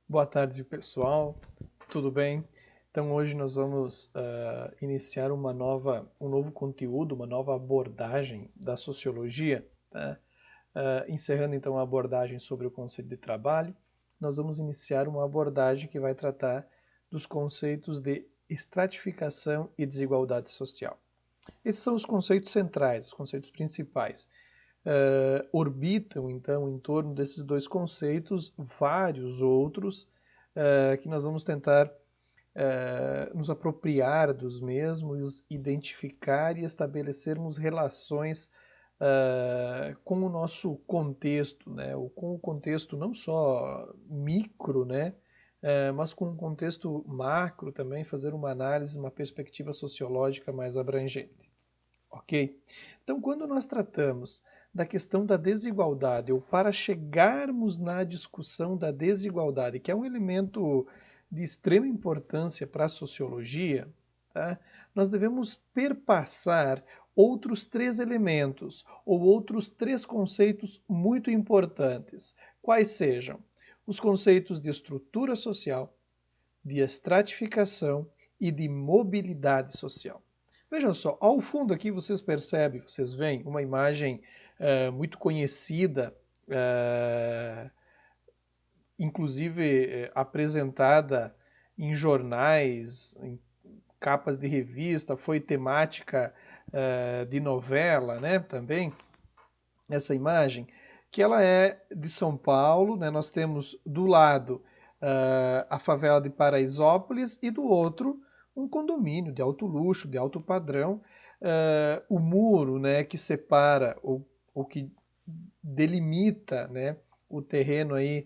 Boa tarde, pessoal. Tudo bem? Então, hoje nós vamos iniciar um novo conteúdo, uma nova abordagem da sociologia, tá? Encerrando então a abordagem sobre o conceito de trabalho, nós vamos iniciar uma abordagem que vai tratar dos conceitos de estratificação e desigualdade social. Esses são os conceitos centrais, os conceitos principais. Orbitam, então, em torno desses dois conceitos, vários outros que nós vamos tentar nos apropriar dos mesmos, identificar e estabelecermos relações com o nosso contexto, né? Ou com o contexto não só micro, né? Mas com o contexto macro também, fazer uma análise, uma perspectiva sociológica mais abrangente. Ok? Então, quando nós tratamos da questão da desigualdade, ou para chegarmos na discussão da desigualdade, que é um elemento de extrema importância para a sociologia, tá? Nós devemos perpassar outros três elementos, ou outros três conceitos muito importantes, quais sejam os conceitos de estrutura social, de estratificação e de mobilidade social. Vejam só, ao fundo aqui vocês percebem, vocês veem uma imagem muito conhecida, uh, inclusive apresentada em jornais, em capas de revista, foi temática de novela, né, também, essa imagem, que ela é de São Paulo, né, nós temos do lado a favela de Paraisópolis e do outro um condomínio de alto luxo, de alto padrão. O muro, né, que separa ou que delimita, né, o terreno aí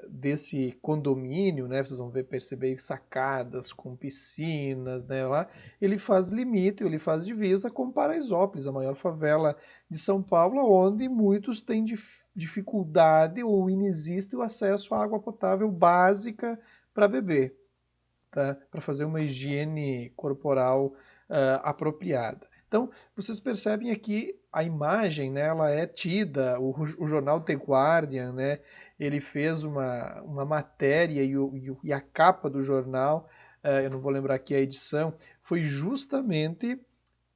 desse condomínio, né, vocês vão ver, perceber sacadas com piscinas, né, lá, ele faz limite, ele faz divisa com Paraisópolis, a maior favela de São Paulo, onde muitos têm dificuldade ou inexiste o acesso à água potável básica para beber, tá? Para fazer uma higiene corporal apropriada. Então, vocês percebem aqui a imagem, né, ela é tida, o jornal The Guardian, né, ele fez uma matéria e a capa do jornal, eu não vou lembrar aqui a edição, foi justamente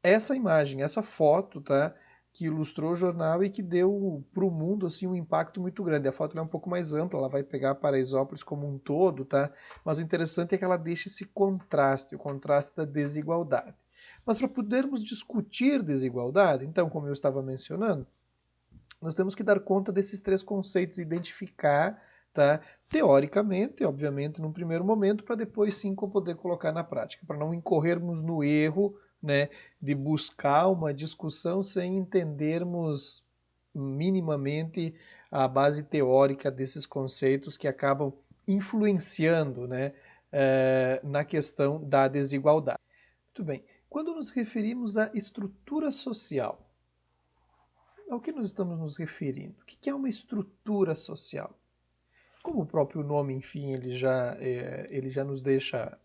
essa imagem, essa foto, tá? Que ilustrou o jornal e que deu para o mundo assim um impacto muito grande. A foto é um pouco mais ampla, ela vai pegar Paraisópolis como um todo, tá? Mas o interessante é que ela deixa esse contraste, o contraste da desigualdade. Mas para podermos discutir desigualdade, então, como eu estava mencionando, nós temos que dar conta desses três conceitos, identificar, tá? Teoricamente, obviamente, num primeiro momento, para depois sim poder colocar na prática, para não incorrermos no erro, né, de buscar uma discussão sem entendermos minimamente a base teórica desses conceitos que acabam influenciando, né, na questão da desigualdade. Muito bem. Quando nos referimos à estrutura social, ao que nós estamos nos referindo? O que é uma estrutura social? Como o próprio nome, enfim, ele já nos deixa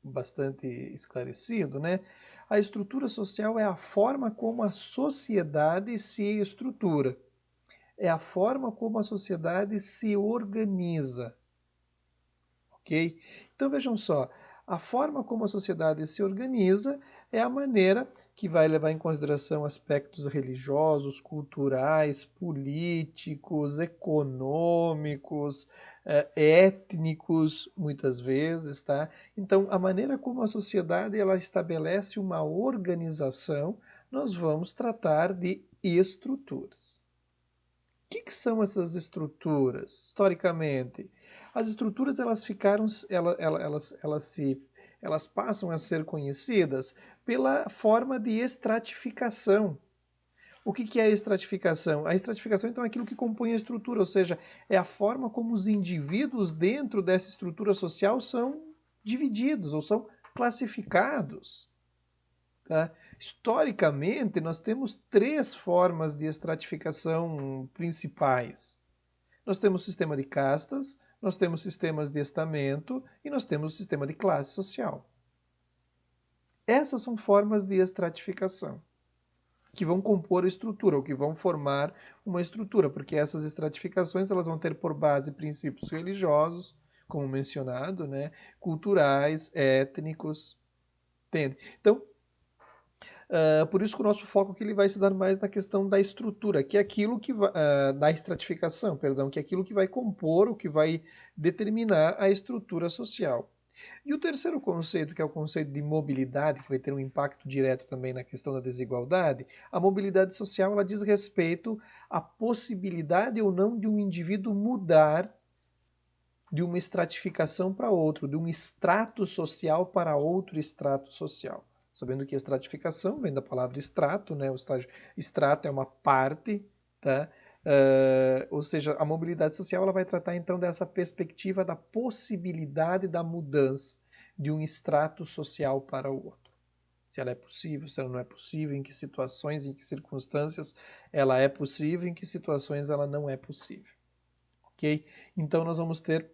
bastante esclarecido, né? A estrutura social é a forma como a sociedade se estrutura, é a forma como a sociedade se organiza, ok? Então vejam só, a forma como a sociedade se organiza é a maneira que vai levar em consideração aspectos religiosos, culturais, políticos, econômicos, étnicos, muitas vezes, tá? Então, a maneira como a sociedade ela estabelece uma organização, nós vamos tratar de estruturas. Que são essas estruturas, historicamente? As estruturas elas ficaram, elas passam a ser conhecidas pela forma de estratificação. O que é a estratificação? A estratificação, então, é aquilo que compõe a estrutura, ou seja, é a forma como os indivíduos dentro dessa estrutura social são divididos ou são classificados. Tá? Historicamente, nós temos três formas de estratificação principais. Nós temos o sistema de castas, nós temos sistemas de estamento e nós temos o sistema de classe social. Essas são formas de estratificação. que vão compor a estrutura, ou que vão formar uma estrutura, porque essas estratificações elas vão ter por base princípios religiosos, como mencionado, né, culturais, étnicos, entende? Então, por isso que o nosso foco aqui ele vai se dar mais na questão da estrutura, que é aquilo que da estratificação, perdão, que é aquilo que vai compor, o que vai determinar a estrutura social. E o terceiro conceito, que é o conceito de mobilidade, que vai ter um impacto direto também na questão da desigualdade, a mobilidade social ela diz respeito à possibilidade ou não de um indivíduo mudar de uma estratificação para outro, de um extrato social para outro extrato social. Sabendo que a estratificação vem da palavra extrato, né? O extrato é uma parte, tá? Ou seja, a mobilidade social ela vai tratar então dessa perspectiva da possibilidade da mudança de um extrato social para o outro. Se ela é possível, se ela não é possível, em que situações, em que circunstâncias ela é possível, em que situações ela não é possível. Ok? Então nós vamos ter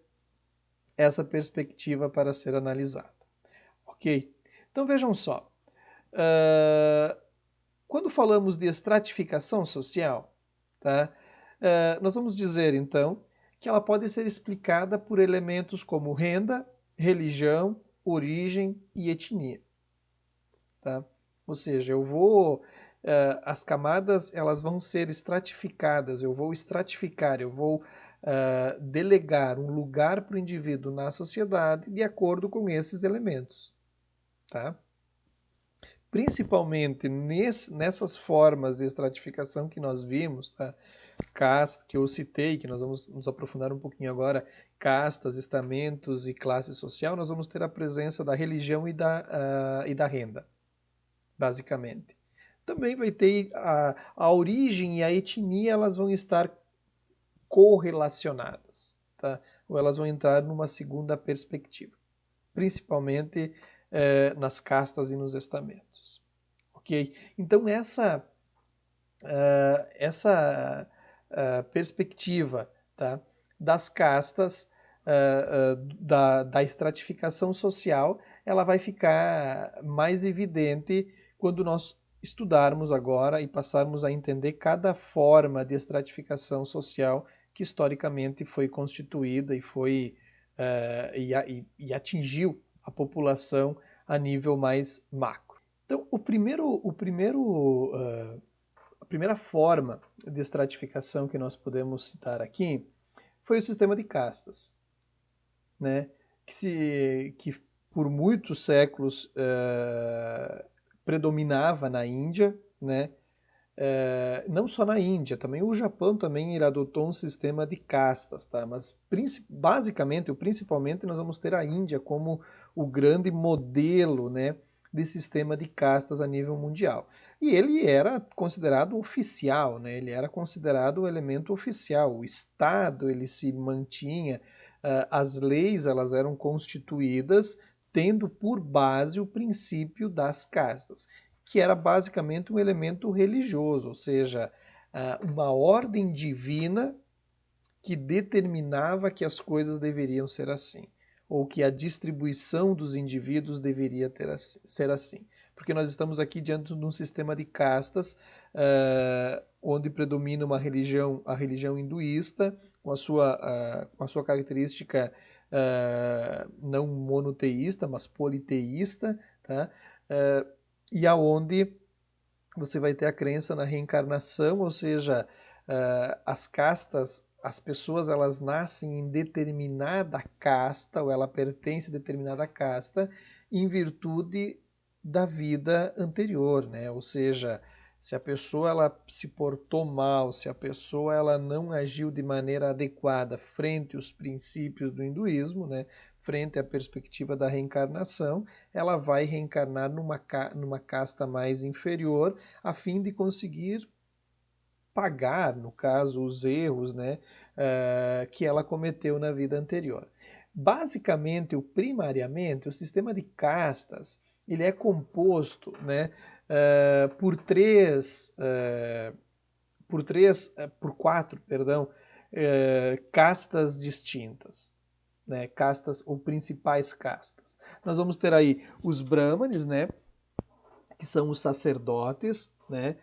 essa perspectiva para ser analisada. Ok? Então vejam só. Quando falamos de estratificação social, tá? Nós vamos dizer então que ela pode ser explicada por elementos como renda, religião, origem e etnia. Tá? Ou seja, as camadas elas vão ser estratificadas, eu vou estratificar, eu vou delegar um lugar para o indivíduo na sociedade de acordo com esses elementos. Tá? Principalmente nessas formas de estratificação que nós vimos, tá? Casta, que eu citei, que nós vamos nos aprofundar um pouquinho agora, castas, estamentos e classe social, nós vamos ter a presença da religião e da renda, basicamente. Também vai ter a origem e a etnia, elas vão estar correlacionadas, tá? Ou elas vão entrar numa segunda perspectiva, principalmente nas castas e nos estamentos. Ok? Então essa perspectiva, tá, das castas, da estratificação social, ela vai ficar mais evidente quando nós estudarmos agora e passarmos a entender cada forma de estratificação social que historicamente foi constituída e foi e atingiu a população a nível mais macro. Então, a primeira forma de estratificação que nós podemos citar aqui foi o sistema de castas, né? que por muitos séculos predominava na Índia, né? Não só na Índia, também o Japão também adotou um sistema de castas, tá? Mas basicamente, ou principalmente, nós vamos ter a Índia como o grande modelo, né, de sistema de castas a nível mundial. E ele era considerado oficial, né? Ele era considerado o elemento oficial. O Estado ele se mantinha, as leis elas eram constituídas tendo por base o princípio das castas, que era basicamente um elemento religioso, ou seja, uma ordem divina que determinava que as coisas deveriam ser assim, ou que a distribuição dos indivíduos deveria ser assim. Porque nós estamos aqui diante de um sistema de castas, onde predomina uma religião, a religião hinduísta, com a sua característica não monoteísta, mas politeísta, tá? E aonde você vai ter a crença na reencarnação, ou seja, as castas, as pessoas elas nascem em determinada casta, ou ela pertence a determinada casta, em virtude da vida anterior, né? Ou seja, se a pessoa ela se portou mal, se a pessoa ela não agiu de maneira adequada frente aos princípios do hinduísmo, né? Frente à perspectiva da reencarnação, ela vai reencarnar numa casta mais inferior, a fim de conseguir pagar, no caso, os erros, né, que ela cometeu na vida anterior. Basicamente, primariamente, o sistema de castas ele é composto, né, por quatro, perdão, castas distintas, né, castas ou principais castas. Nós vamos ter aí os brahmanes, né, que são os sacerdotes, né,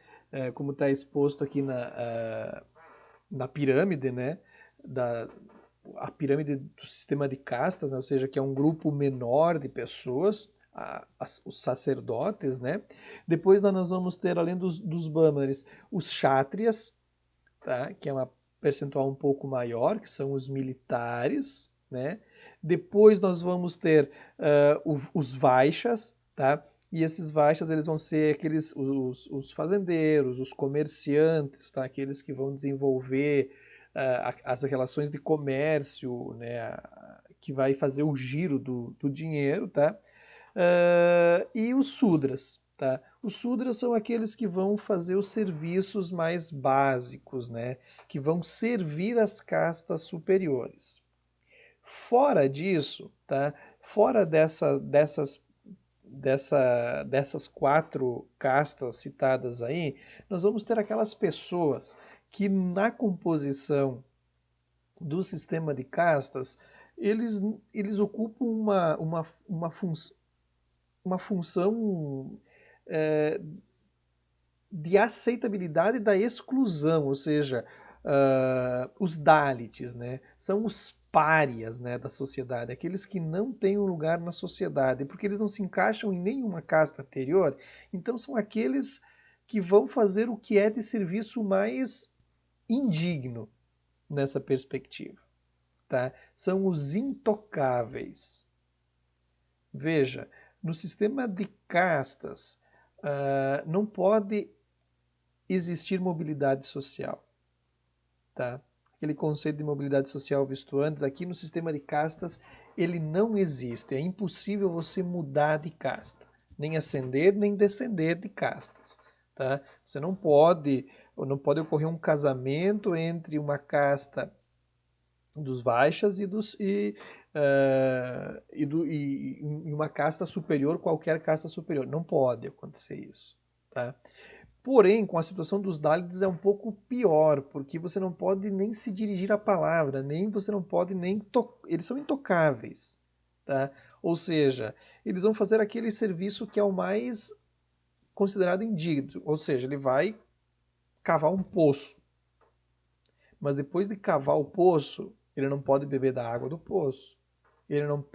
como está exposto aqui na pirâmide, né, a pirâmide do sistema de castas, né, ou seja, que é um grupo menor de pessoas, os sacerdotes, né? Depois nós vamos ter, além dos Brahmanes, os Kshatriyas, tá? Que é uma percentual um pouco maior, que são os militares, né? Depois nós vamos ter os Vaixas, tá? E esses Vaixas eles vão ser os fazendeiros, os comerciantes, tá? Aqueles que vão desenvolver as relações de comércio, né? Que vai fazer o giro do dinheiro, tá? E os Sudras, tá? Os Sudras são aqueles que vão fazer os serviços mais básicos, né? Que vão servir as castas superiores. Fora disso, tá? Fora dessas 4 castas citadas aí, nós vamos ter aquelas pessoas que na composição do sistema de castas, eles ocupam uma função é, de aceitabilidade da exclusão, ou seja, os Dalits, né, são os párias, né, da sociedade, aqueles que não têm um lugar na sociedade, porque eles não se encaixam em nenhuma casta anterior, então são aqueles que vão fazer o que é de serviço mais indigno nessa perspectiva. Tá? São os intocáveis. Veja, no sistema de castas, não pode existir mobilidade social. Tá? Aquele conceito de mobilidade social visto antes, aqui no sistema de castas, ele não existe. É impossível você mudar de casta, nem ascender nem descender de castas. Tá? Você não pode ocorrer um casamento entre uma casta dos Vaixas e uma casta superior, qualquer casta superior. Não pode acontecer isso. Tá? Porém, com a situação dos Dalits é um pouco pior, porque você não pode nem se dirigir à palavra, nem você não pode nem eles são intocáveis, tá? Ou seja, eles vão fazer aquele serviço que é o mais considerado indigno, ou seja, ele vai cavar um poço. Mas depois de cavar o poço, ele não pode beber da água do poço.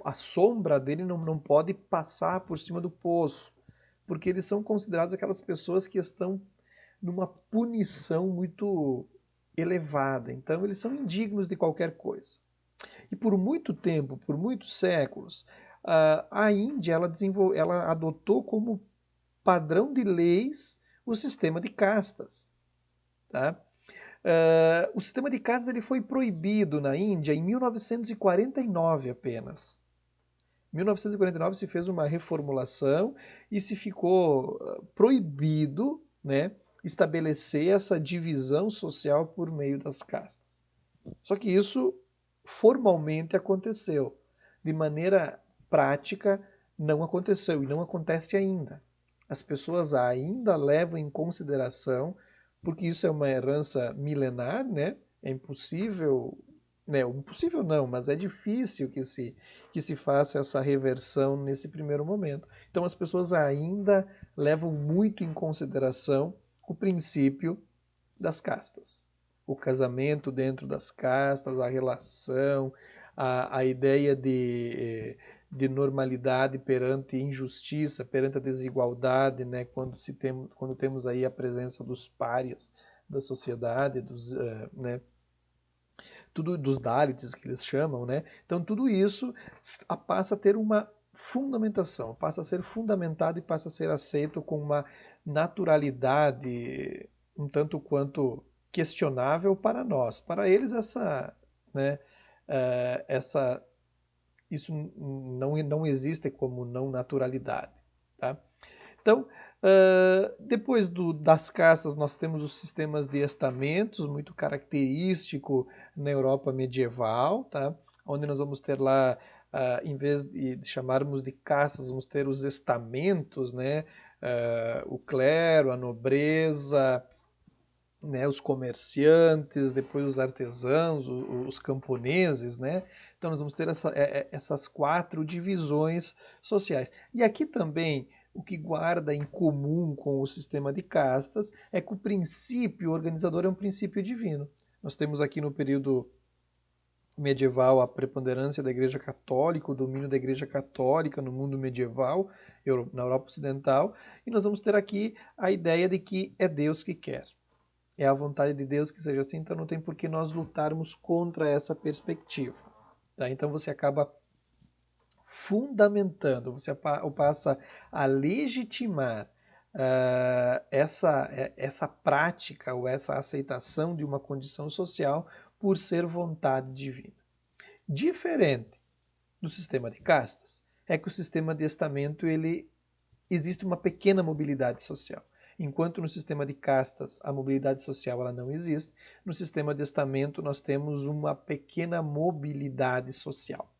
A sombra dele não pode passar por cima do poço, porque eles são considerados aquelas pessoas que estão numa punição muito elevada. Então, eles são indignos de qualquer coisa. E por muito tempo, por muitos séculos, a Índia ela adotou como padrão de leis o sistema de castas. Tá? O sistema de castas ele foi proibido na Índia em 1949 apenas. Em 1949 se fez uma reformulação e se ficou proibido, né, estabelecer essa divisão social por meio das castas. Só que isso formalmente aconteceu. De maneira prática, não aconteceu e não acontece ainda. As pessoas ainda levam em consideração, porque isso é uma herança milenar, né? É impossível, né? Impossível não, mas é difícil que se faça essa reversão nesse primeiro momento. Então as pessoas ainda levam muito em consideração o princípio das castas. O casamento dentro das castas, a relação, a ideia de normalidade perante injustiça, perante a desigualdade, né? Quando temos aí a presença dos párias da sociedade, né? Tudo dos Dalits que eles chamam, né? Então tudo isso passa a ter uma fundamentação, passa a ser fundamentado e passa a ser aceito com uma naturalidade um tanto quanto questionável para nós. Para eles né, essa isso não existe como não naturalidade, tá? Então, depois das castas, nós temos os sistemas de estamentos, muito característico na Europa medieval, tá? Onde nós vamos ter lá, em vez de chamarmos de castas, vamos ter os estamentos, né? O clero, a nobreza, né, os comerciantes, depois os artesãos, os camponeses, né? Então nós vamos ter essas 4 divisões sociais. E aqui também o que guarda em comum com o sistema de castas é que o princípio organizador é um princípio divino. Nós temos aqui no período medieval a preponderância da Igreja Católica, o domínio da Igreja Católica no mundo medieval, na Europa Ocidental, e nós vamos ter aqui a ideia de que é Deus que quer. É a vontade de Deus que seja assim, então não tem por que nós lutarmos contra essa perspectiva. Tá? Então você acaba fundamentando, você passa a legitimar essa prática ou essa aceitação de uma condição social por ser vontade divina. Diferente do sistema de castas é que o sistema de estamento existe uma pequena mobilidade social. Enquanto no sistema de castas a mobilidade social ela não existe, no sistema de estamento nós temos uma pequena mobilidade social.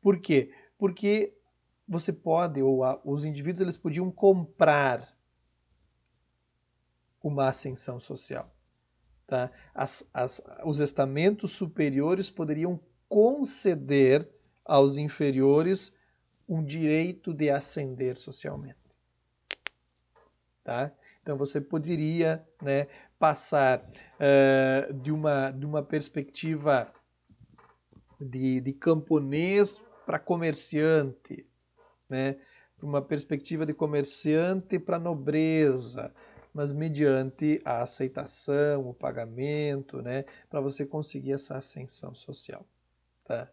Por quê? Porque você pode, ou os indivíduos eles podiam comprar uma ascensão social. Tá? Os estamentos superiores poderiam conceder aos inferiores um direito de ascender socialmente. Tá? Então você poderia, né, passar de uma perspectiva de camponês para comerciante, né, para uma perspectiva de comerciante para nobreza, mas mediante a aceitação, o pagamento, né, para você conseguir essa ascensão social. Tá?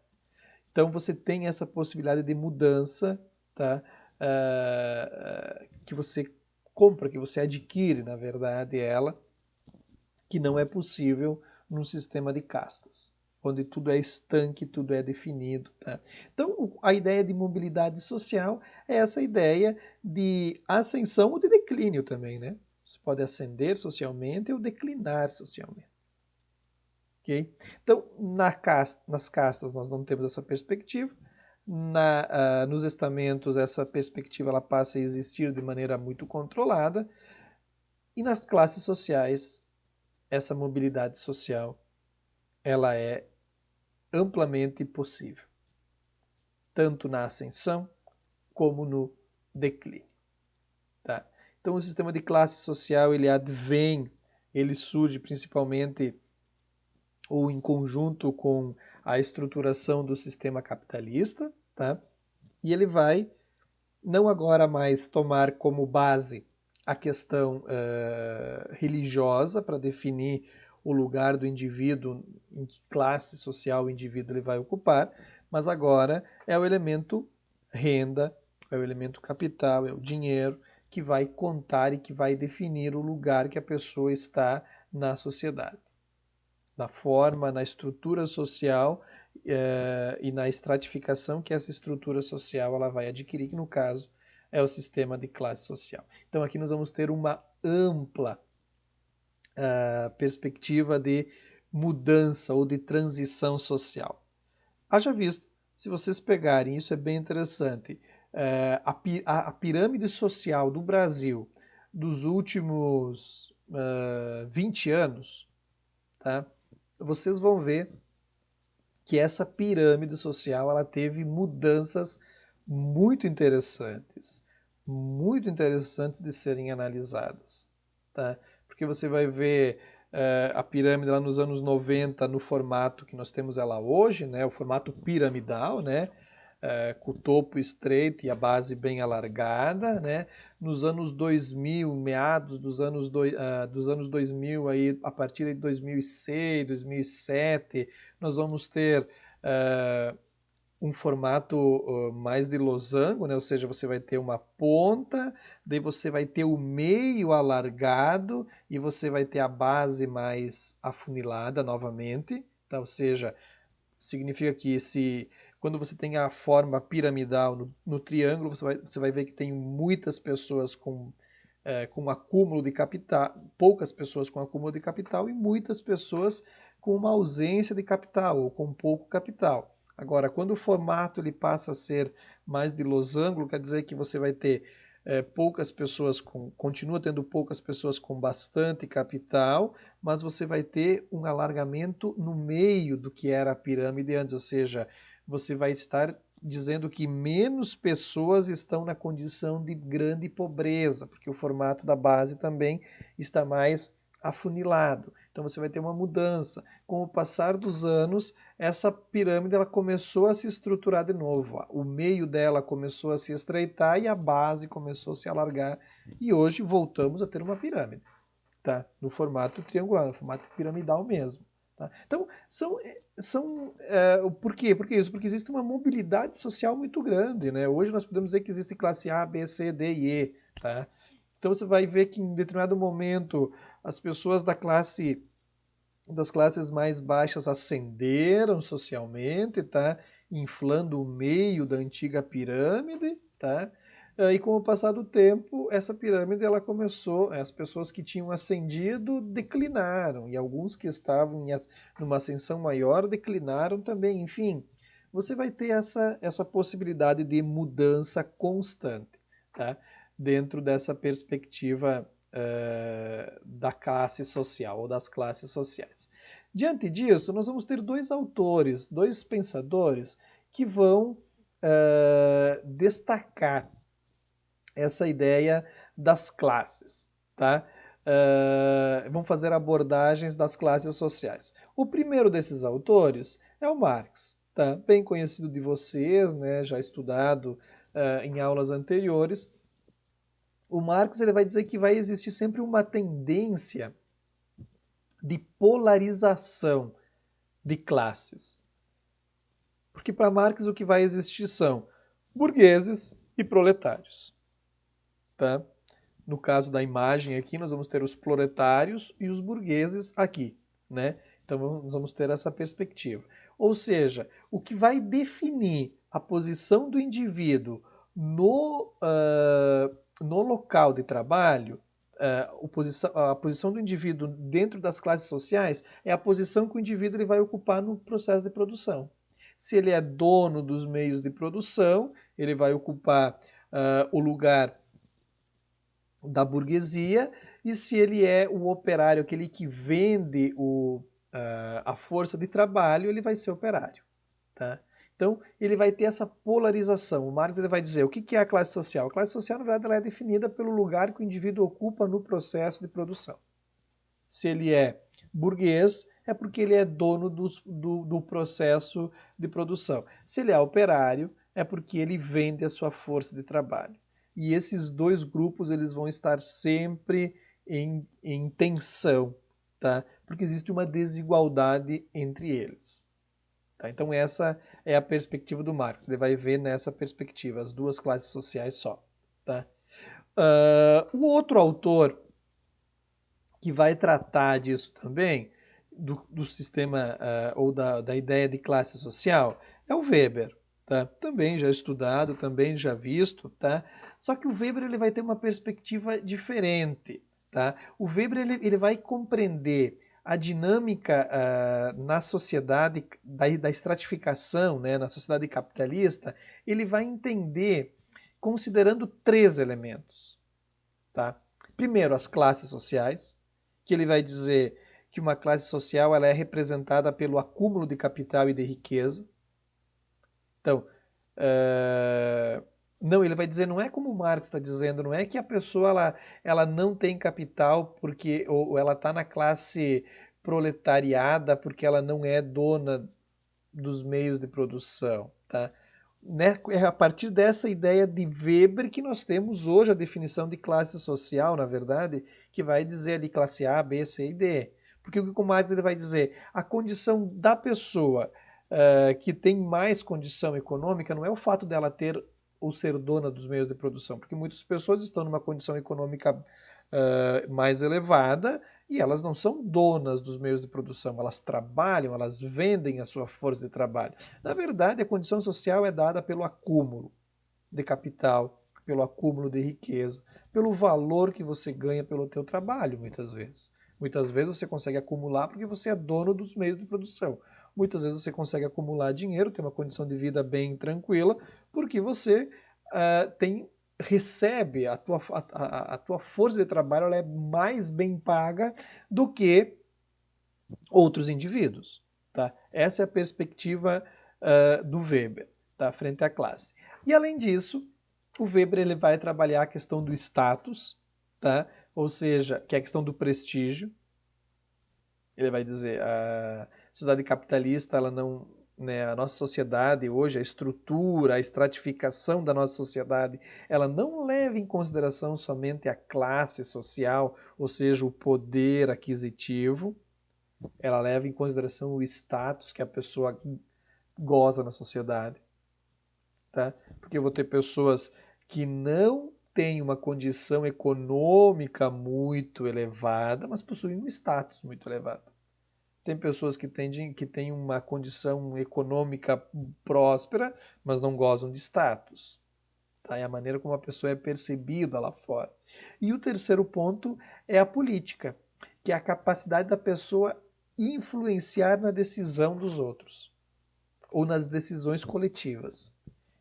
Então você tem essa possibilidade de mudança, tá? Que você compra, que você adquire, na verdade, ela, que não é possível num sistema de castas, onde tudo é estanque, tudo é definido. Tá? Então, a ideia de mobilidade social é essa ideia de ascensão ou de declínio também, né? Você pode ascender socialmente ou declinar socialmente. Okay? Então, nas castas nós não temos essa perspectiva, nos estamentos essa perspectiva ela passa a existir de maneira muito controlada, e nas classes sociais essa mobilidade social ela é amplamente possível, tanto na ascensão como no declínio. Tá? Então o sistema de classe social ele surge principalmente ou em conjunto com a estruturação do sistema capitalista, tá? E ele vai não agora mais tomar como base a questão religiosa para definir o lugar do indivíduo, em que classe social o indivíduo ele vai ocupar, mas agora é o elemento renda, é o elemento capital, é o dinheiro que vai contar e que vai definir o lugar que a pessoa está na sociedade, na forma, na estrutura social e na estratificação que essa estrutura social ela vai adquirir, que no caso é o sistema de classe social. Então aqui nós vamos ter uma ampla perspectiva de mudança ou de transição social. Haja visto, se vocês pegarem, isso é bem interessante, a pirâmide social do Brasil dos últimos 20 anos, tá? Vocês vão ver que essa pirâmide social ela teve mudanças muito interessantes de serem analisadas, tá? Porque você vai ver a pirâmide lá nos anos 90 no formato que nós temos ela hoje, né? O formato piramidal, né? Com o topo estreito e a base bem alargada, né? Nos anos 2000, meados dos anos 2000, aí, a partir de 2006, 2007, nós vamos ter um formato mais de losango, né? Ou seja, você vai ter uma ponta, daí você vai ter o meio alargado e você vai ter a base mais afunilada novamente, tá? Ou seja, significa que quando você tem a forma piramidal no triângulo, você vai ver que tem muitas pessoas com acúmulo de capital, poucas pessoas com acúmulo de capital e muitas pessoas com uma ausência de capital ou com pouco capital. Agora, quando o formato ele passa a ser mais de losango, quer dizer que você vai ter poucas pessoas continua tendo poucas pessoas com bastante capital, mas você vai ter um alargamento no meio do que era a pirâmide antes, ou seja, você vai estar dizendo que menos pessoas estão na condição de grande pobreza, porque o formato da base também está mais afunilado. Então você vai ter uma mudança. Com o passar dos anos, essa pirâmide ela começou a se estruturar de novo. O meio dela começou a se estreitar e a base começou a se alargar. E hoje voltamos a ter uma pirâmide, tá? No formato triangular, no formato piramidal mesmo. Tá? Então, por quê? Por que isso? Porque existe uma mobilidade social muito grande, né? Hoje nós podemos dizer que existe classe A, B, C, D e E, tá? Então você vai ver que em determinado momento as pessoas das classes mais baixas ascenderam socialmente, tá? Inflando o meio da antiga pirâmide, tá? E com o passar do tempo, essa pirâmide ela começou, as pessoas que tinham ascendido declinaram, e alguns que estavam numa ascensão maior declinaram também. Enfim, você vai ter essa possibilidade de mudança constante, tá? Dentro dessa perspectiva da classe social ou das classes sociais. Diante disso, nós vamos ter dois autores, dois pensadores que vão destacar essa ideia das classes, tá? Vão fazer abordagens das classes sociais. O primeiro desses autores é o Marx, tá? Bem conhecido de vocês, né? Já estudado em aulas anteriores. O Marx ele vai dizer que vai existir sempre uma tendência de polarização de classes. Porque para Marx o que vai existir são burgueses e proletários. Tá? No caso da imagem aqui, nós vamos ter os proletários e os burgueses aqui. Né? Então nós vamos ter essa perspectiva. Ou seja, o que vai definir a posição do indivíduo no local de trabalho, a posição do indivíduo dentro das classes sociais é a posição que o indivíduo ele vai ocupar no processo de produção. Se ele é dono dos meios de produção, ele vai ocupar o lugar da burguesia, e se ele é o operário, aquele que vende a força de trabalho, ele vai ser operário. Tá? Então, ele vai ter essa polarização. O Marx ele vai dizer o que é a classe social. A classe social, na verdade, ela é definida pelo lugar que o indivíduo ocupa no processo de produção. Se ele é burguês, é porque ele é dono do processo de produção. Se ele é operário, é porque ele vende a sua força de trabalho. E esses dois grupos eles vão estar sempre em tensão, tá? Porque existe uma desigualdade entre eles. Tá? Então essa é a perspectiva do Marx. Ele vai ver nessa perspectiva as duas classes sociais só. Tá? O outro autor que vai tratar disso também, do sistema ou da ideia de classe social, é o Weber. Tá? Também já estudado, também já visto. Tá? Só que o Weber ele vai ter uma perspectiva diferente. Tá? O Weber ele vai compreender a dinâmica na sociedade da estratificação, né, na sociedade capitalista, ele vai entender considerando três elementos. Tá? Primeiro, as classes sociais, que ele vai dizer que uma classe social ela é representada pelo acúmulo de capital e de riqueza. Então, não, ele vai dizer, não é como o Marx está dizendo, não é que a pessoa ela não tem capital porque ou ela está na classe proletariada porque ela não é dona dos meios de produção, tá? Né? É a partir dessa ideia de Weber que nós temos hoje a definição de classe social, na verdade, que vai dizer ali classe A, B, C e D. Porque o que o Marx ele vai dizer? A condição da pessoa que tem mais condição econômica não é o fato dela ter ou ser dona dos meios de produção, porque muitas pessoas estão numa condição econômica mais elevada e elas não são donas dos meios de produção, elas trabalham, elas vendem a sua força de trabalho. Na verdade, a condição social é dada pelo acúmulo de capital, pelo acúmulo de riqueza, pelo valor que você ganha pelo teu trabalho, muitas vezes. Muitas vezes você consegue acumular porque você é dono dos meios de produção. Muitas vezes você consegue acumular dinheiro, ter uma condição de vida bem tranquila, porque você recebe a tua força de trabalho, ela é mais bem paga do que outros indivíduos. Tá? Essa é a perspectiva do Weber, tá? Frente à classe. E além disso, o Weber ele vai trabalhar a questão do status, tá? Ou seja, que é a questão do prestígio. Ele vai dizer, a sociedade capitalista, ela não, né, a nossa sociedade hoje, a estrutura, a estratificação da nossa sociedade, ela não leva em consideração somente a classe social, ou seja, o poder aquisitivo, ela leva em consideração o status que a pessoa goza na sociedade, tá? Porque eu vou ter pessoas que não têm uma condição econômica muito elevada, mas possuem um status muito elevado. Tem pessoas que têm uma condição econômica próspera, mas não gozam de status. Tá? É a maneira como a pessoa é percebida lá fora. E o terceiro ponto é a política, que é a capacidade da pessoa influenciar na decisão dos outros, ou nas decisões coletivas.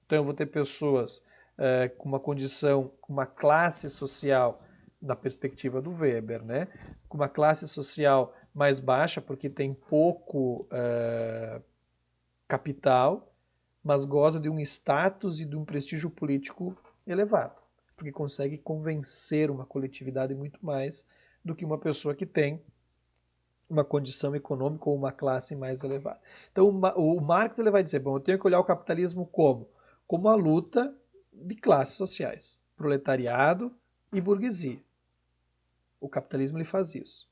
Então eu vou ter pessoas com uma condição, com uma classe social, da perspectiva do Weber, né? Com uma classe social mais baixa, porque tem pouco capital, mas goza de um status e de um prestígio político elevado, porque consegue convencer uma coletividade muito mais do que uma pessoa que tem uma condição econômica ou uma classe mais elevada. Então o Marx ele vai dizer, bom, eu tenho que olhar o capitalismo como? Como a luta de classes sociais, proletariado e burguesia. O capitalismo ele faz isso.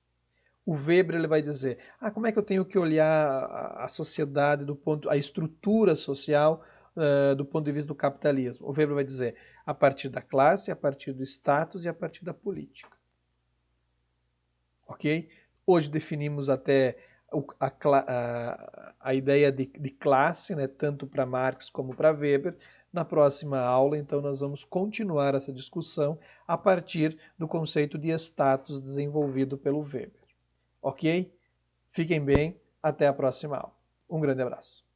O Weber ele vai dizer, como é que eu tenho que olhar a sociedade a estrutura social do ponto de vista do capitalismo? O Weber vai dizer, a partir da classe, a partir do status e a partir da política. Ok? Hoje definimos até a ideia de classe, né, tanto para Marx como para Weber. Na próxima aula, então, nós vamos continuar essa discussão a partir do conceito de status desenvolvido pelo Weber. Ok? Fiquem bem, até a próxima aula. Um grande abraço.